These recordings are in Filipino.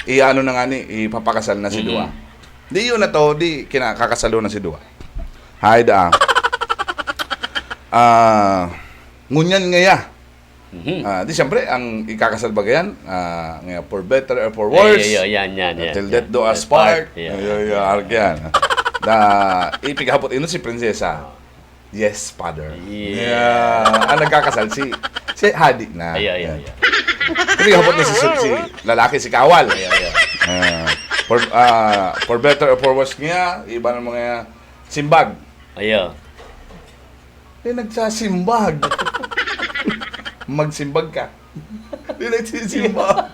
i-ano na nga ni, ipapakasal na si Dua. Di yun na to, di kinakakasalo na si Dua. Hayda. Ngunyan ngaya. Di siyempre, ang ikakasal ba yan? Ngaya, for better or for worse. Yan. Till death do us part. Yan. Ipighapot ino si Prinsesa. Yes, father. Ang nagkakasal si Hadi na. Ipighapot niya si lalaki, si Kawal. For better or for worse niya, iba ng mga simbag. Nagsasimbag. Magsimbag ka. Di nagsisimbag.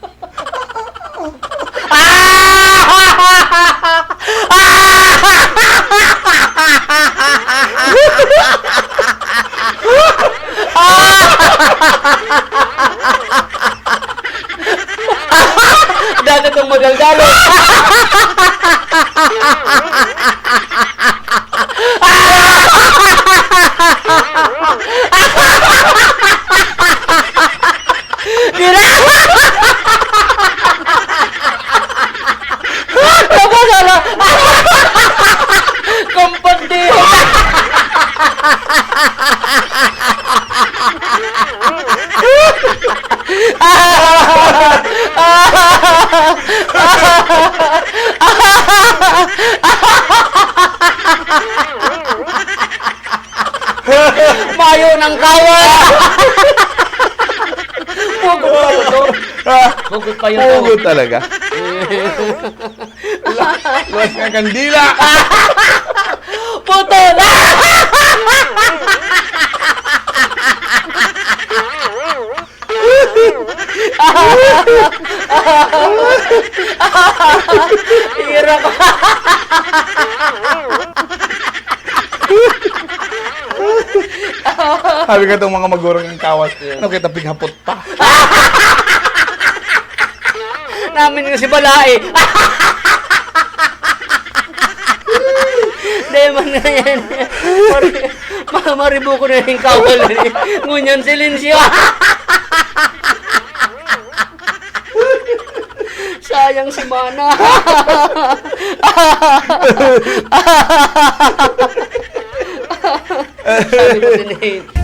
Dati itong magaldalo. Kompandiyo. Mayo ng kawan. Hugot pa yun. Hugot talaga. Luwas nga kandila. Puto na! Hirap. Sabi ka itong mga magurang yung kawas. Ano kita pighapot pa? Namin nga si Balai. Hindi man na yan. Maribo ko na yung kawal. Ngunyan silensyo. Sayang si Mana. Sabi ko din